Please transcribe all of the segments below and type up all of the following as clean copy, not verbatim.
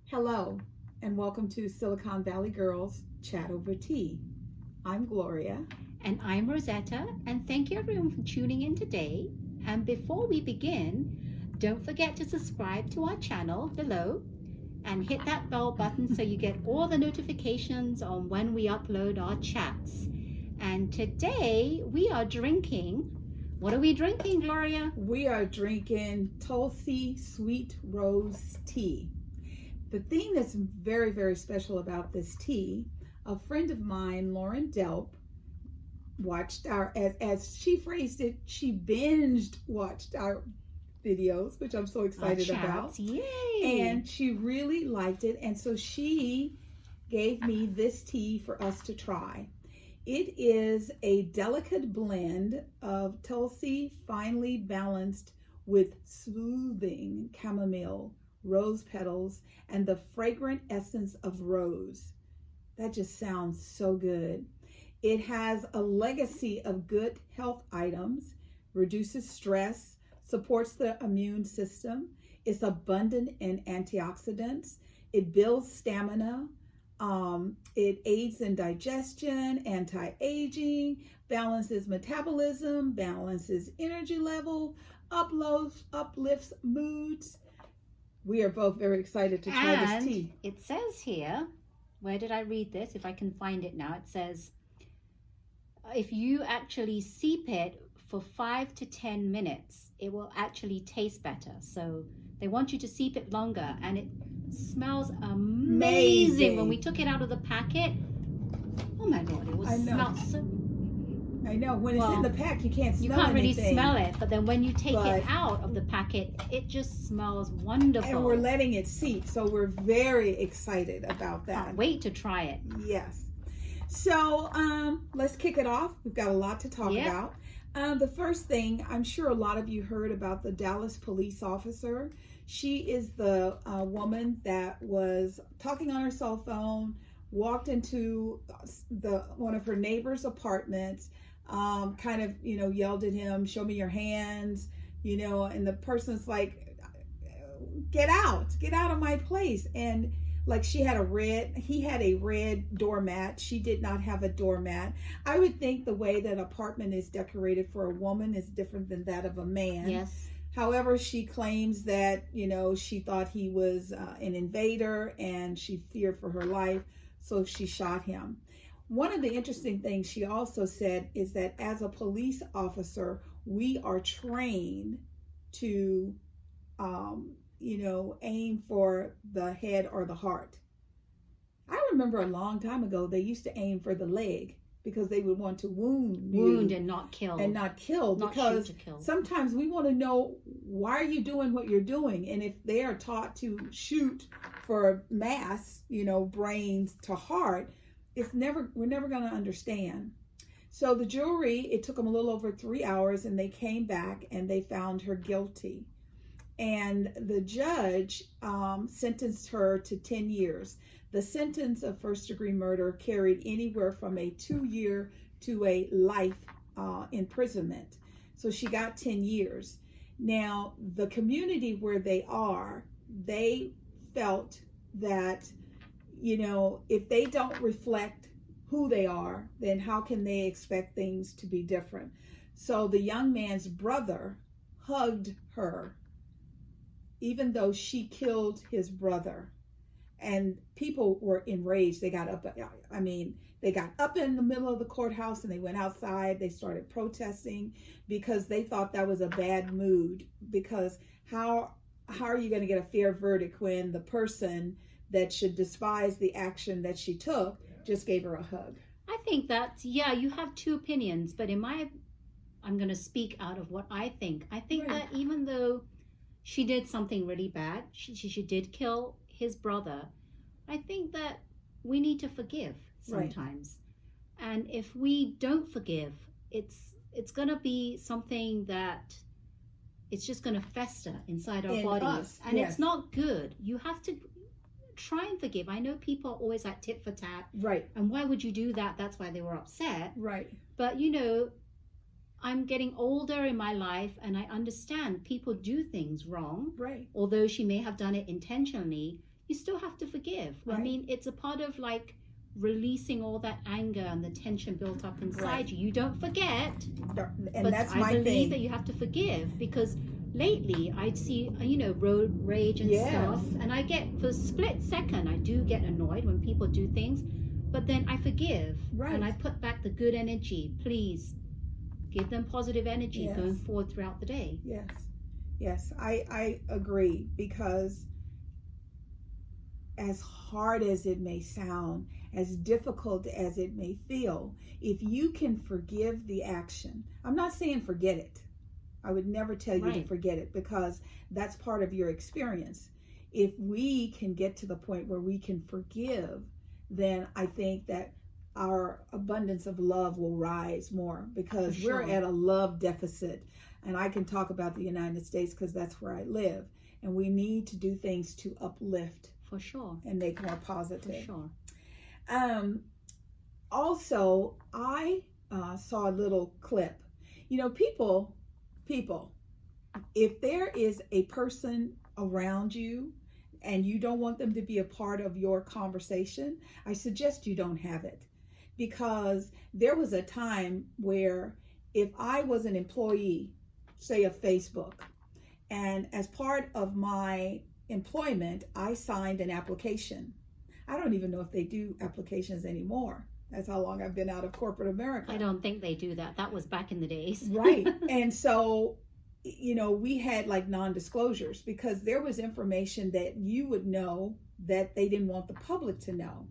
Hello, and welcome to Silicon Valley Girls Chat Over Tea. I'm Gloria. And I'm Rosetta, and thank you everyone for tuning in today. And before we begin, don't forget to subscribe to our channel below and hit that bell button so you get all the notifications on when we upload our chats. And today we are drinking. What are we drinking, Gloria? We are drinking Tulsi Sweet Rose Tea. The thing that's very, very special about this tea, a friend of mine, Lauren Delp, watched our, as she phrased it, she watched our videos, which I'm so excited about. Yay! And she really liked it, and so she gave me this tea for us to try. It is a delicate blend of Tulsi finely balanced with soothing chamomile, rose petals, and the fragrant essence of rose. That just sounds so good. It has a legacy of good health items, reduces stress, supports the immune system. It's abundant in antioxidants. It builds stamina. It aids in digestion, anti-aging, balances metabolism, balances energy level, uplifts moods. We are both very excited to try this tea. It says here, where did I read this? If I can find it now, it says, if you actually steep it for 5 to 10 minutes, it will actually taste better. So they want you to steep it longer, and it smells amazing. When we took it out of the packet, oh my Lord, it was smelled so. I know, when it's in the pack, you can't smell really anything. smell it, but then when you take it out of the packet, it just smells wonderful. And we're letting it seep, so we're very excited about that. Can't wait to try it. Yes. So let's kick it off. We've got a lot to talk about. The first thing, I'm sure a lot of you heard about the Dallas police officer. She is the woman that was talking on her cell phone, walked into one of her neighbor's apartments, kind of, yelled at him, "Show me your hands," and the person's like, get out of my place. And like he had a red doormat. She did not have a doormat. I would think the way that apartment is decorated for a woman is different than that of a man. Yes. However, she claims that, she thought he was an invader and she feared for her life, so she shot him. One of the interesting things she also said is that as a police officer, we are trained to, aim for the head or the heart. I remember a long time ago, they used to aim for the leg because they would want to wound and not kill. Because sometimes we want to know, why are you doing what you're doing? And if they are taught to shoot for mass, brains to heart, we're never going to understand. So the jury, it took them a little over 3 hours, and they came back and they found her guilty. And the judge sentenced her to 10 years. The sentence of first-degree murder carried anywhere from a 2-year to a life imprisonment. So she got 10 years. Now, the community where they felt that, if they don't reflect who they are, then how can they expect things to be different? So the young man's brother hugged her, even though she killed his brother. And people were enraged. They got up in the middle of the courthouse and they went outside. They started protesting because they thought that was a bad mood. Because how are you going to get a fair verdict when the person that should despise the action that she took just gave her a hug? I think that, you have two opinions, but I'm going to speak out of what I think. I think that even though she did something really bad, she did kill his brother, I think that we need to forgive sometimes. And if we don't forgive, it's going to be something that it's just going to fester inside our bodies. And it's not good. You have to try and forgive. I know people are always like tit for tat. Right. And why would you do that? That's why they were upset. Right. But I'm getting older in my life, and I understand people do things wrong. Right. Although she may have done it intentionally, you still have to forgive. Right. I mean, it's a part of like releasing all that anger and the tension built up inside you. You don't forget, and but that's I my believe thing. that you have to forgive, because lately I'd see, road rage and stuff, and I get, for a split second, I do get annoyed when people do things, but then I forgive, and I put back the good energy. Please give them positive energy going forward throughout the day. Yes, I agree, because as hard as it may sound, as difficult as it may feel, if you can forgive the action, I'm not saying forget it. I would never tell you to forget it, because that's part of your experience. If we can get to the point where we can forgive, then I think that our abundance of love will rise more, because we're at a love deficit. And I can talk about the United States because that's where I live. And we need to do things to uplift. For sure. And make more positive. For sure. Also, I saw a little clip. People, if there is a person around you and you don't want them to be a part of your conversation, I suggest you don't have it. Because there was a time where if I was an employee, say of Facebook, and as part of my employment, I signed an application. I don't even know if they do applications anymore. That's how long I've been out of corporate America. I don't think they do that. That was back in the days. Right. And so, we had like non-disclosures, because there was information that you would know that they didn't want the public to know.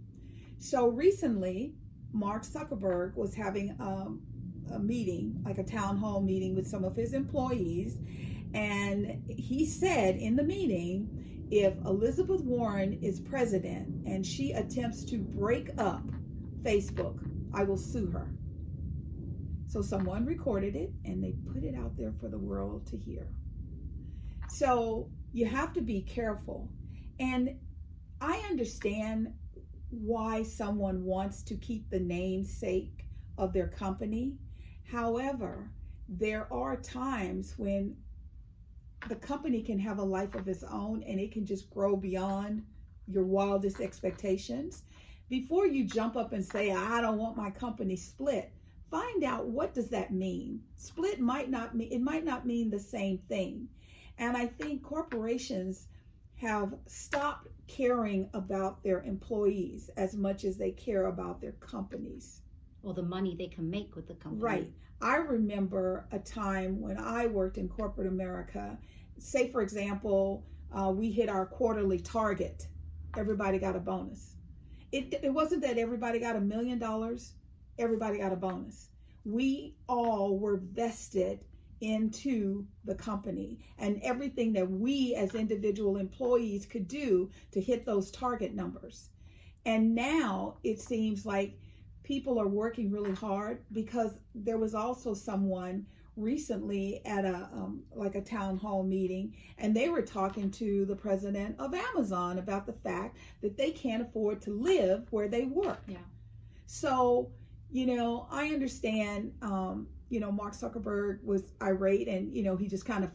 So recently, Mark Zuckerberg was having a meeting, like a town hall meeting with some of his employees. And he said in the meeting, if Elizabeth Warren is president and she attempts to break up Facebook, I will sue her. So someone recorded it and they put it out there for the world to hear. So you have to be careful. And I understand why someone wants to keep the namesake of their company. However, there are times when the company can have a life of its own and it can just grow beyond your wildest expectations. Before you jump up and say, I don't want my company split, find out, what does that mean? Split might not mean the same thing. And I think corporations have stopped caring about their employees as much as they care about their companies. Or the money they can make with the company. Right. I remember a time when I worked in corporate America. Say, for example, we hit our quarterly target. Everybody got a bonus. It wasn't that everybody got $1 million. Everybody got a bonus. We all were vested into the company, and everything that we as individual employees could do to hit those target numbers. And now it seems like people are working really hard, because there was also someone recently at a town hall meeting, and they were talking to the president of Amazon about the fact that they can't afford to live where they work. Yeah. So, I understand, Mark Zuckerberg was irate, and, he just kind of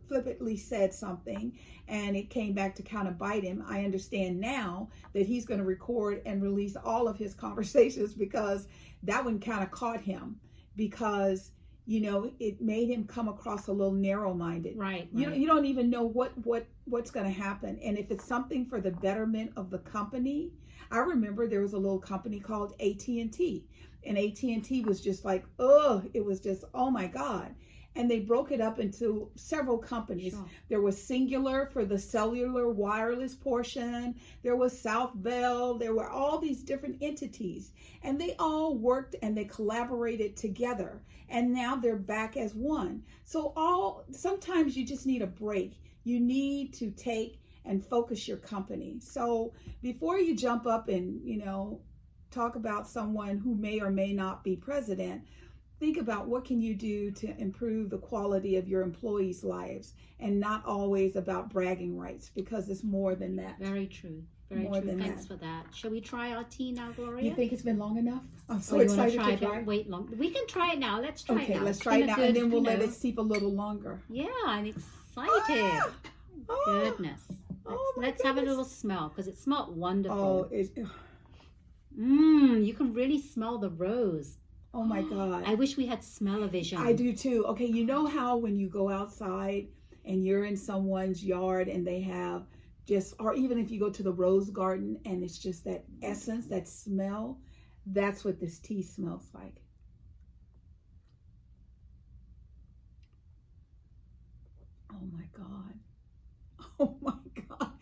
flippantly said something, and it came back to kind of bite him. I understand now that he's going to record and release all of his conversations, because that one kind of caught him, because it made him come across a little narrow-minded. Right. You don't even know what's going to happen. And if it's something for the betterment of the company, I remember there was a little company called AT&T, and AT&T was just like, it was just, oh my God. And they broke it up into several companies. Sure. There was Singular for the cellular wireless portion. There was South Bell. There were all these different entities. And they all worked and they collaborated together. And now they're back as one. So sometimes you just need a break. You need to take and focus your company. So before you jump up and, talk about someone who may or may not be president, think about what can you do to improve the quality of your employees' lives, and not always about bragging rights, because it's more than that. Very true. Very true. Thanks for that. Shall we try our tea now, Gloria? You think it's been long enough? I'm so excited to try. Don't wait long. We can try it now. Let's try it now. Okay, let's try it now, and then we'll let it steep a little longer. Yeah, I'm excited. Goodness. Let's have a little smell because it smelled wonderful. Oh, you can really smell the rose. Oh my God. I wish we had smell-o-vision. I do too. Okay, you know how when you go outside and you're in someone's yard and they have or even if you go to the rose garden and it's just that essence, that smell, that's what this tea smells like. Oh my God. Oh my God.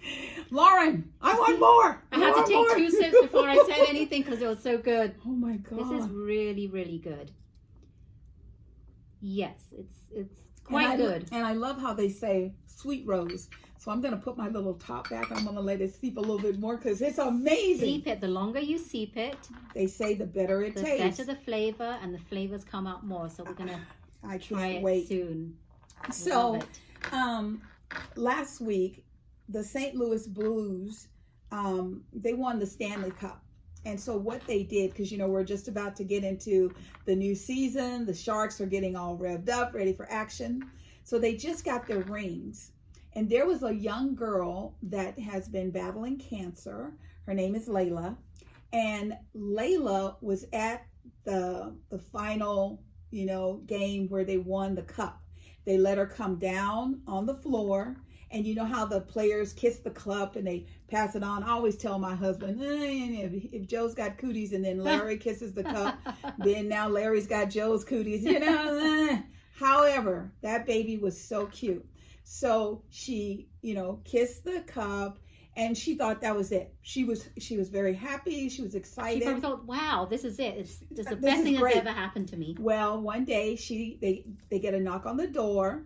Lauren, I want more. I had to take 2 sips before I said anything because it was so good. Oh my God. This is really, really good. Yes, it's quite good. And I love how they say sweet rose. So I'm going to put my little top back. I'm going to let it seep a little bit more because it's amazing. Seep it. The longer you seep it, they say the better it tastes. The better the flavor, and the flavors come out more. So we're going to try it wait. soon. So last week, the St. Louis Blues, they won the Stanley Cup. And so what they did, because, you know, we're just about to get into the new season. The Sharks are getting all revved up, ready for action. So they just got their rings. And there was a young girl that has been battling cancer. Her name is Layla. And Layla was at the final, you know, game where they won the cup. They let her come down on the floor. And you know how the players kiss the cup and they pass it on. I always tell my husband, if Joe's got cooties and then Larry kisses the cup, then now Larry's got Joe's cooties, you know. However, that baby was so cute. So she, you know, kissed the cup and she thought that was it. She was very happy. She was excited. She probably thought, wow, this is it. It's just the best thing that's ever happened to me. Well, one day they get a knock on the door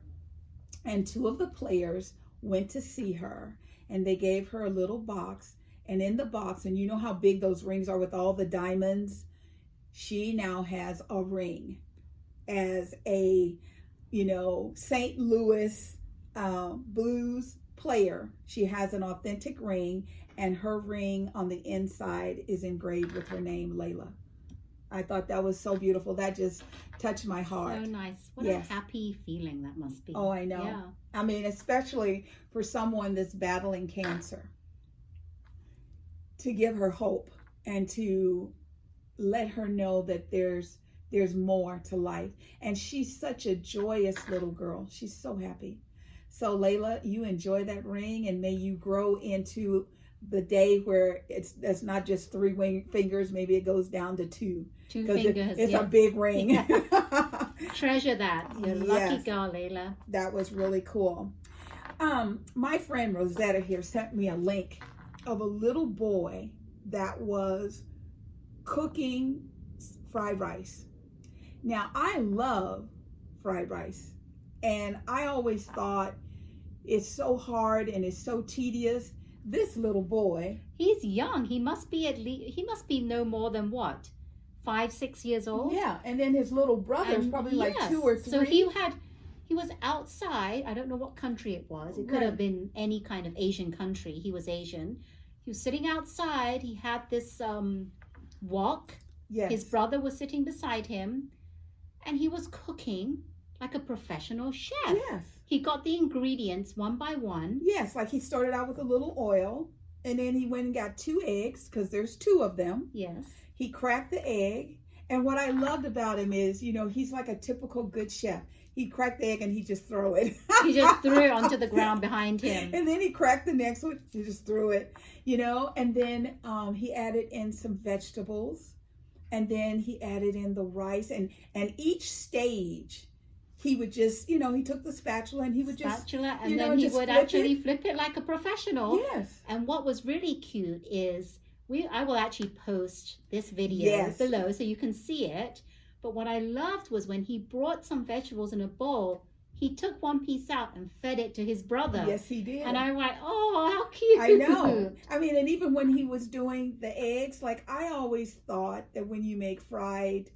and 2 of the players went to see her and they gave her a little box, and in the box, and you know how big those rings are with all the diamonds, she now has a ring as a, you know, St. Louis Blues player. She has an authentic ring, and her ring on the inside is engraved with her name, Layla. I thought that was so beautiful. That just touched my heart. So nice. What a happy feeling that must be. Oh, I know. Yeah. I mean, especially for someone that's battling cancer. To give her hope and to let her know that there's more to life. And she's such a joyous little girl. She's so happy. So Layla, you enjoy that ring, and may you grow into the day where it's not just 3 fingers, maybe it goes down to 2. 2 fingers. It's a big ring. Yeah. Treasure that. You're a lucky girl, Layla. That was really cool. My friend Rosetta here sent me a link of a little boy that was cooking fried rice. Now, I love fried rice, and I always thought it's so hard and it's so tedious. This little boy, he's young. He must be no more than what, 5, 6 years old. Yeah, and then his little brother's probably like 2 or 3. So he was outside. I don't know what country it was. It could have been any kind of Asian country. He was Asian. He was sitting outside. He had this wok. Yes. His brother was sitting beside him, and he was cooking like a professional chef. Yes. He got the ingredients one by one. Yes, like he started out with a little oil, and then he went and got 2 eggs, because there's 2 of them. Yes. He cracked the egg, and what I loved about him is, you know, he's like a typical good chef. He'd crack the egg and he'd just throw it. He just threw it onto the ground behind him. And then he cracked the next one, he just threw it, you know, and then he added in some vegetables, and then he added in the rice, and each stage, he would just, you know, he took the spatula and he would and then he would actually flip it like a professional. Yes. And what was really cute is I will actually post this video below so you can see it. But what I loved was when he brought some vegetables in a bowl, he took one piece out and fed it to his brother. Yes, he did. And I went, oh, how cute. I know. I mean, and even when he was doing the eggs, like I always thought that when you make fried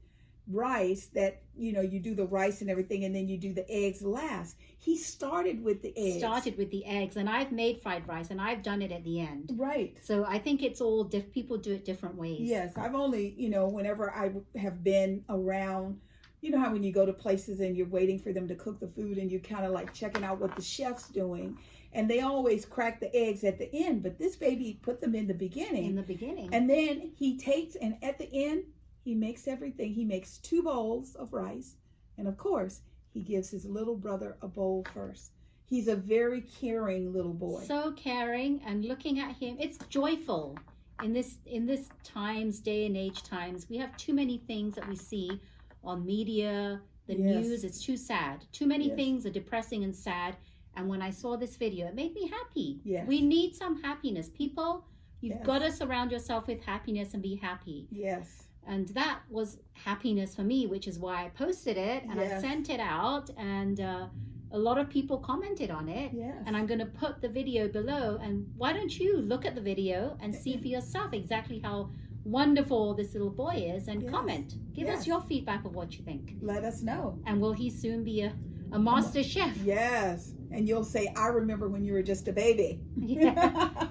rice that, you know, you do the rice and everything and then you do the eggs last. He started with the eggs. And I've made fried rice and I've done it at the end. Right. So I think it's all people do it different ways. Yes. I've only, you know, whenever I have been around, you know how when you go to places and you're waiting for them to cook the food and you're kind of like checking out what the chef's doing. And they always crack the eggs at the end, but this baby put them in the beginning. In the beginning. And then he takes, and at the end, he makes everything. He makes 2 bowls of rice. And of course, he gives his little brother a bowl first. He's a very caring little boy. So caring, and looking at him, it's joyful. In this day and age times, we have too many things that we see on media, the news. It's too sad. Too many things are depressing and sad. And when I saw this video, it made me happy. Yes. We need some happiness. People, you've got to surround yourself with happiness and be happy. Yes. And that was happiness for me, which is why I posted it and I sent it out. And a lot of people commented on it. Yes. And I'm going to put the video below. And why don't you look at the video and see for yourself exactly how wonderful this little boy is, and comment. Give us your feedback of what you think. Let us know. And will he soon be a master chef? Yes. And you'll say, I remember when you were just a baby. Yeah.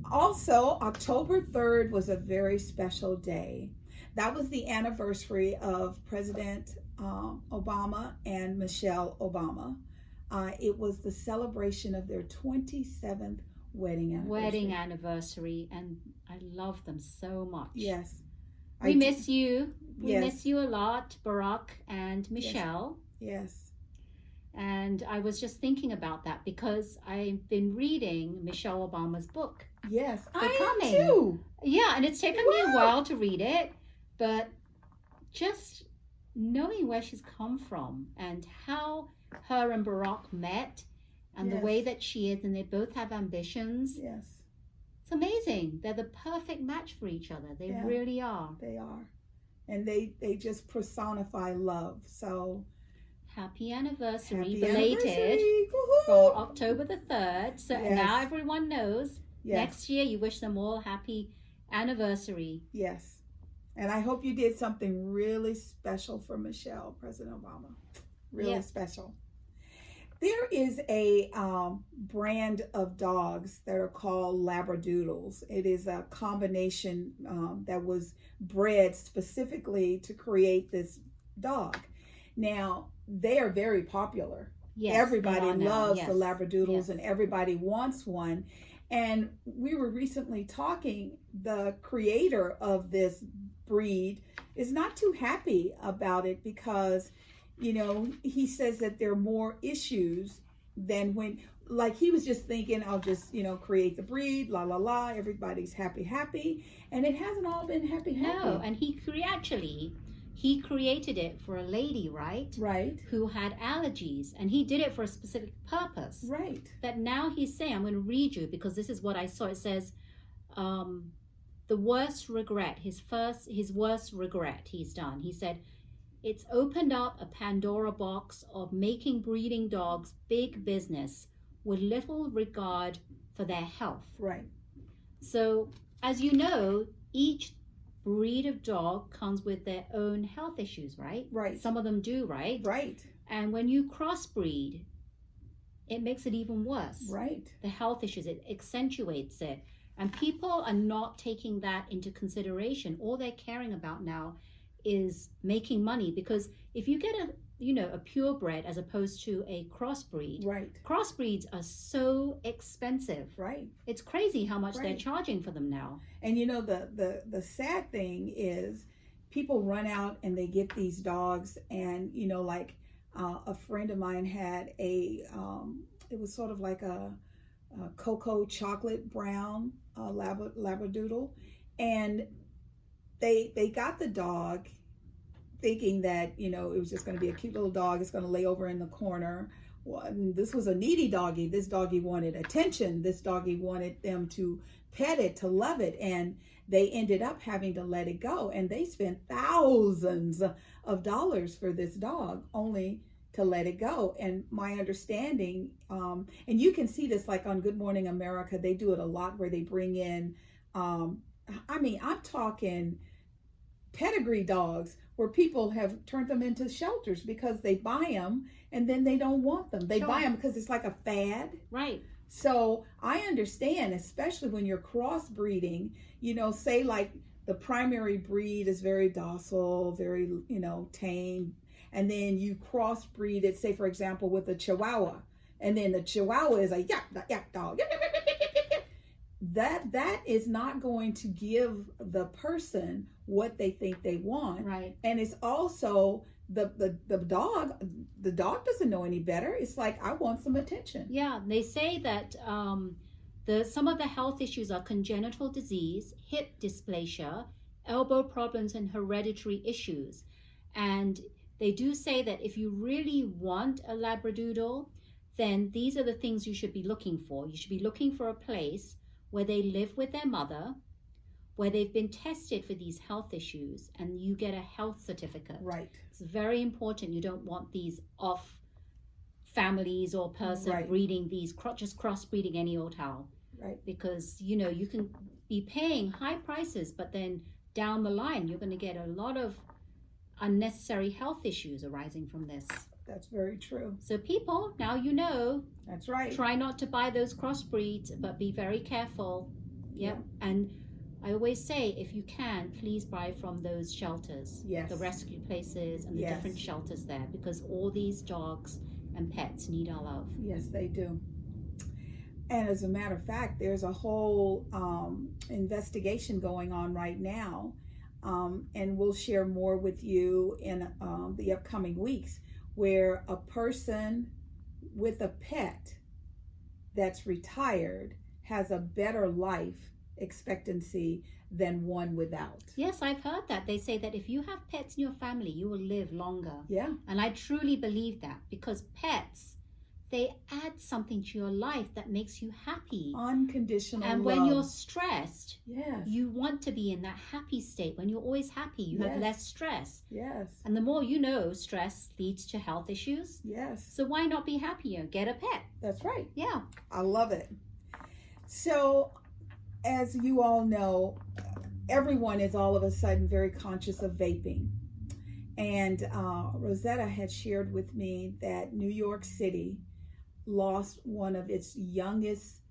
Also, October 3rd was a very special day. That was the anniversary of President Obama and Michelle Obama. It was the celebration of their 27th wedding anniversary. And I love them so much. Yes. We miss you. We miss you a lot, Barack and Michelle. Yes. And I was just thinking about that because I've been reading Michelle Obama's book. Yes, I am too. Yeah, and it's taken me a while to read it, but just knowing where she's come from and how her and Barack met and the way that she is, and they both have ambitions. Yes. It's amazing. They're the perfect match for each other. They really are. They are. And they just personify love. So happy anniversary, belated, for October the 3rd. So now everyone knows. Next year, you wish them all happy anniversary. Yes. And I hope you did something really special for Michelle, President Obama. Really special. There is a brand of dogs that are called Labradoodles. It is a combination that was bred specifically to create this dog. Now, they are very popular. Yes, everybody loves the Labradoodles and everybody wants one. And we were recently talking, the creator of this breed is not too happy about it because, you know, he says that there are more issues than when, like he was just thinking, I'll just, you know, create the breed, la la la, everybody's happy. And it hasn't all been happy. No, and he created it for a lady, right? Right. Who had allergies, and he did it for a specific purpose. Right. That now he's saying, I'm going to read you because this is what I saw. It says, the worst regret, his worst regret he's done. He said, it's opened up a Pandora box of making breeding dogs big business with little regard for their health. Right. So, as you know, each breed of dog comes with their own health issues, right? Right. Some of them do, right? Right. And when you crossbreed, it makes it even worse. Right. The health issues, it accentuates it. And people are not taking that into consideration. All they're caring about now is making money, because if you get a purebred as opposed to a crossbreed, right, crossbreeds are so expensive. Right. It's crazy how much they're charging for them now. And you know, the sad thing is people run out and they get these dogs, and you know, like a friend of mine had it was sort of like a cocoa chocolate brown Labradoodle, and they got the dog thinking that, you know, it was just going to be a cute little dog. It's going to lay over in the corner. Well, this was a needy doggy. This doggy wanted attention. This doggy wanted them to pet it, to love it. And they ended up having to let it go. And they spent thousands of dollars for this dog only to let it go. And my understanding, and you can see this like on Good Morning America, they do it a lot where they bring in, I'm talking pedigree dogs where people have turned them into shelters because they buy them and then they don't want them. They buy them because it's like a fad. Right. So I understand, especially when you're crossbreeding, you know, say like the primary breed is very docile, very, you know, tame. And then you crossbreed it, say, for example, with a Chihuahua. and then the Chihuahua is a yak dog. That is not going to give the person what they think they want. Right. And it's also the dog doesn't know any better. It's like, I want some attention. Yeah, they say that some of the health issues are congenital disease, hip dysplasia, elbow problems, and hereditary issues. And they do say that if you really want a Labradoodle, then these are the things you should be looking for. You should be looking for a place where they live with their mother, where they've been tested for these health issues, and you get a health certificate. Right. It's very important. You don't want these off families or person right. breeding these, just crossbreeding any old how. Right. Because, you know, you can be paying high prices, but then down the line, you're going to get a lot of unnecessary health issues arising from this. That's very true. So people, now you know. That's right. Try not to buy those crossbreeds, but be very careful. Yep. Yeah. And I always say, if you can, please buy from those shelters. Yes. The rescue places and the yes. different shelters there, because all these dogs and pets need our love. Yes, they do. And as a matter of fact, there's a whole investigation going on right now. And we'll share more with you in the upcoming weeks, where a person with a pet that's retired has a better life expectancy than one without. Yes, I've heard that. They say that if you have pets in your family, you will live longer. Yeah. And I truly believe that, because pets, they add something to your life that makes you happy. Unconditional and love. when you're stressed, yes, you want to be in that happy state. When you're always happy, you yes. have less stress. Yes. And the more you know, stress leads to health issues. Yes. So why not be happier? Get a pet. That's right. Yeah. I love it. So, as you all know, everyone is all of a sudden very conscious of vaping. And Rosetta had shared with me that New York City lost one of its youngest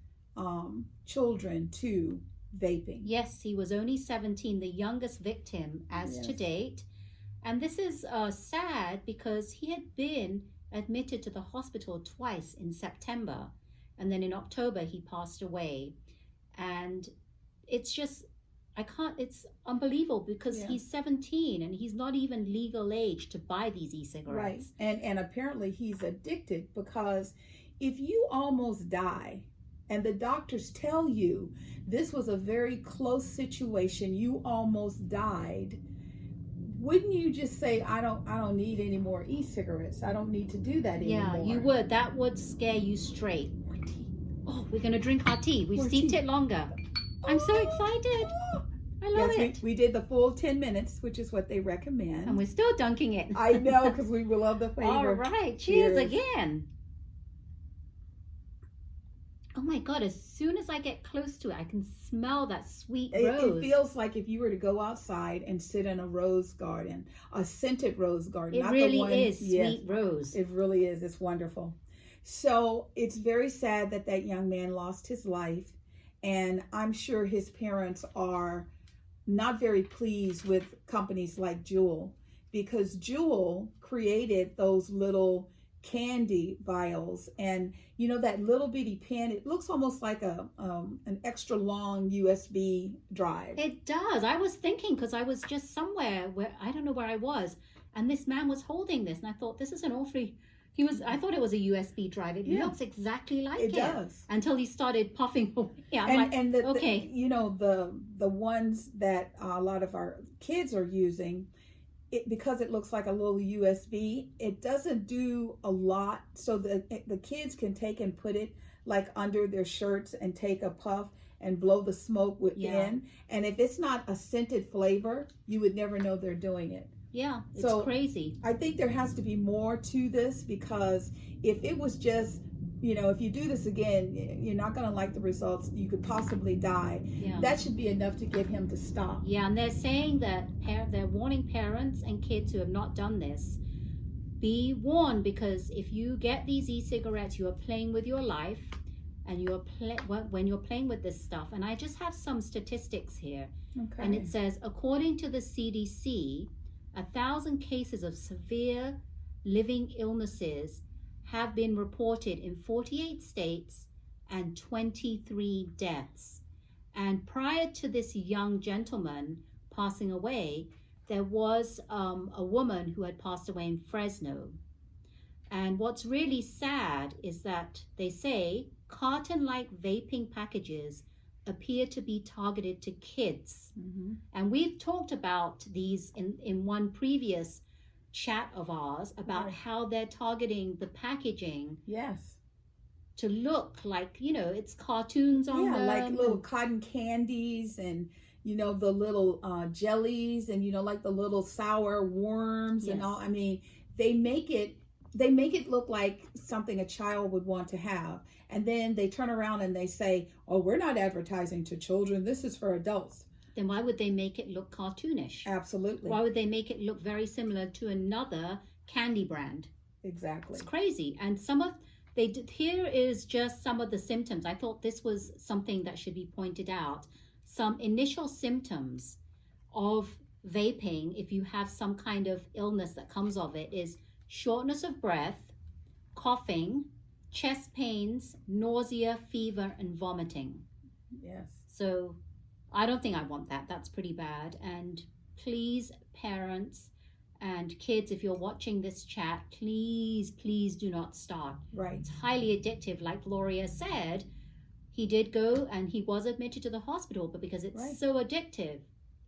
children to vaping. Yes, he was only 17, the youngest victim as yes. to date. And this is sad, because he had been admitted to the hospital twice in September. And then in October, he passed away. And it's just, it's unbelievable, because yeah. he's 17 and he's not even legal age to buy these e-cigarettes. Right. And apparently he's addicted, because if you almost die and the doctors tell you this was a very close situation, you almost died, wouldn't you just say, I don't need any more e-cigarettes. I don't need to do that anymore. Yeah, you would. That would scare you straight. Oh, we're going to drink our tea. We've steeped it longer. I'm so excited. I love it. We did the full 10 minutes, which is what they recommend. And we're still dunking it. I know, because we will love the flavor. All right. Cheers again. Oh my God, as soon as I get close to it, I can smell that sweet rose. It feels like if you were to go outside and sit in a rose garden, a scented rose garden. It really is sweet rose. It really is. It's wonderful. So it's very sad that young man lost his life. And I'm sure his parents are not very pleased with companies like Juul, because Juul created those little candy vials, and you know that little bitty pen, it looks almost like an extra long USB drive. It does. I was thinking, because I was just somewhere where I don't know where I was, and this man was holding this, and I thought, this is an awfully, I thought it was a USB drive. It looks exactly like it. It does. Until he started puffing away. Okay. The ones that a lot of our kids are using, because it looks like a little USB, it doesn't do a lot, so the kids can take and put it like under their shirts and take a puff and blow the smoke within. And if it's not a scented flavor, you would never know they're doing it. Yeah, it's crazy. I think there has to be more to this, because if it was just, if you do this again, you're not going to like the results. You could possibly die. Yeah. That should be enough to get him to stop. Yeah, and they're saying that they're warning parents and kids who have not done this, be warned, because if you get these e-cigarettes, you are playing with your life, and when you're playing with this stuff. And I just have some statistics here. Okay. And it says, according to the CDC, 1,000 cases of severe living illnesses have been reported in 48 states and 23 deaths. And prior to this young gentleman passing away, there was a woman who had passed away in Fresno. And what's really sad is that they say carton-like vaping packages appear to be targeted to kids. Mm-hmm. And we've talked about these in one previous chat of ours about how they're targeting the packaging. Yes. To look like, it's cartoons on them. Yeah, like little cotton candies and, the little jellies and, like the little sour worms and all. I mean, they make it look like something a child would want to have. And then they turn around and they say, oh, we're not advertising to children. This is for adults. Then why would they make it look cartoonish? Absolutely. Why would they make it look very similar to another candy brand? Exactly. It's crazy. And here is just some of the symptoms. I thought this was something that should be pointed out. Some initial symptoms of vaping, if you have some kind of illness that comes of it, is shortness of breath, coughing, chest pains, nausea, fever, and vomiting. Yes. So I don't think I want that. That's pretty bad. And please, parents and kids, if you're watching this chat, please do not start. Right. It's highly addictive. Like Gloria said, he did go and he was admitted to the hospital, but because it's so addictive,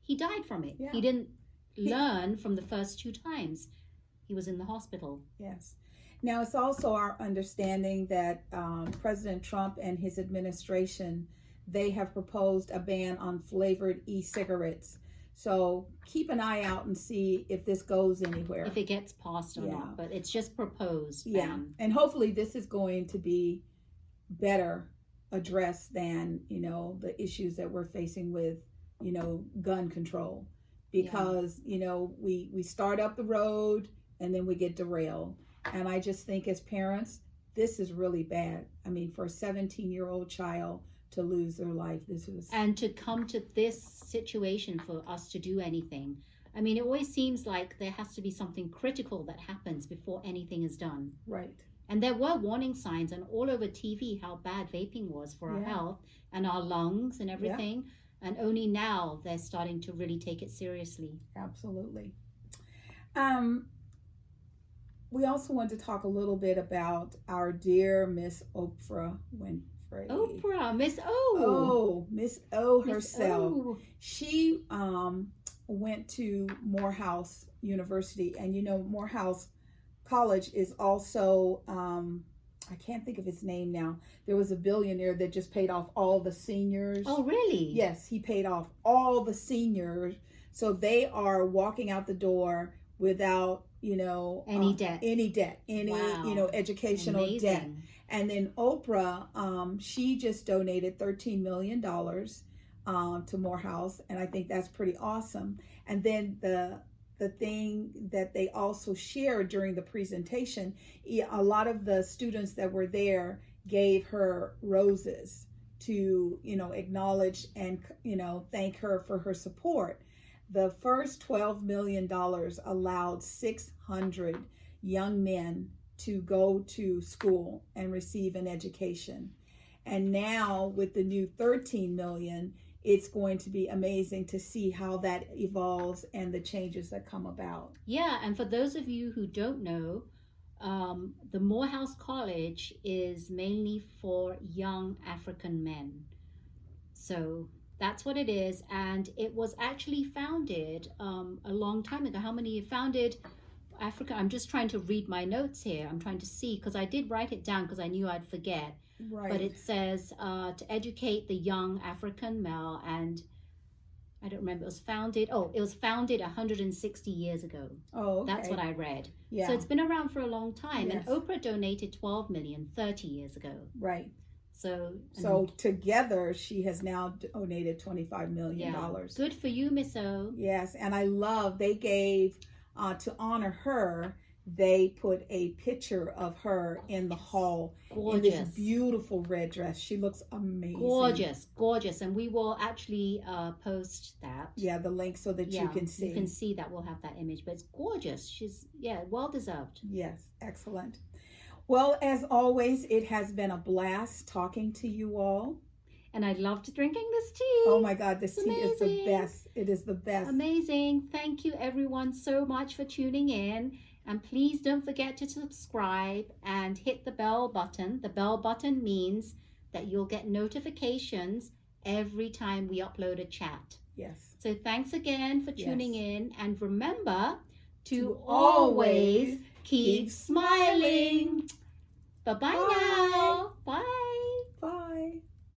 he died from it. Yeah. He didn't learn from the first 2 times. He was in the hospital. Yes. Now, it's also our understanding that President Trump and his administration, they have proposed a ban on flavored e-cigarettes. So keep an eye out and see if this goes anywhere. If it gets passed or not, but it's just proposed. Yeah, and hopefully this is going to be better addressed than, the issues that we're facing with, gun control. Because, we start up the road and then we get derailed. And I just think as parents, this is really bad. I mean, for a 17-year-old child to lose their life, and to come to this situation for us to do anything. I mean, it always seems like there has to be something critical that happens before anything is done. Right. And there were warning signs and all over TV how bad vaping was for our health and our lungs and everything. And only now they're starting to really take it seriously. Absolutely. We also want to talk a little bit about our dear Miss Oprah Winfrey. Oprah, Miss O. Oh, Miss O herself. O. She went to Morehouse University, and Morehouse College is also, I can't think of his name now. There was a billionaire that just paid off all the seniors. Oh, really? Yes, he paid off all the seniors. So they are walking out the door without, any debt, any educational debt. And then Oprah, she just donated $13 million to Morehouse, and I think that's pretty awesome. And then the thing that they also shared during the presentation, a lot of the students that were there gave her roses to, acknowledge and, thank her for her support. The first $12 million allowed 600 young men to go to school and receive an education. And now with the new 13 million, it's going to be amazing to see how that evolves and the changes that come about. Yeah, and for those of you who don't know, the Morehouse College is mainly for young African men. So that's what it is. And it was actually founded a long time ago. How many founded Africa? I'm just trying to read my notes here. I'm trying to see, because I did write it down because I knew I'd forget. Right. But it says to educate the young African male, and I don't remember. It was founded 160 years ago. Oh, okay. That's what I read. Yeah. So it's been around for a long time. Yes. And Oprah donated 12 million 30 years ago. Right. So together she has now donated $25 million. Good for you, Miss O. Yes, and I love they gave to honor her. They put a picture of her in the hall. Gorgeous. In this beautiful red dress. She looks amazing. Gorgeous. And we will actually post that. Yeah, the link so that you can see. You can see that we'll have that image. But it's gorgeous. She's, well deserved. Yes, excellent. Well, as always, it has been a blast talking to you all. And I loved drinking this tea. Oh my God, this tea is the best. It is the best. Amazing. Thank you everyone so much for tuning in. And please don't forget to subscribe and hit the bell button. The bell button means that you'll get notifications every time we upload a chat. Yes. So thanks again for tuning in. And remember to always keep smiling. Bye-bye now. Bye.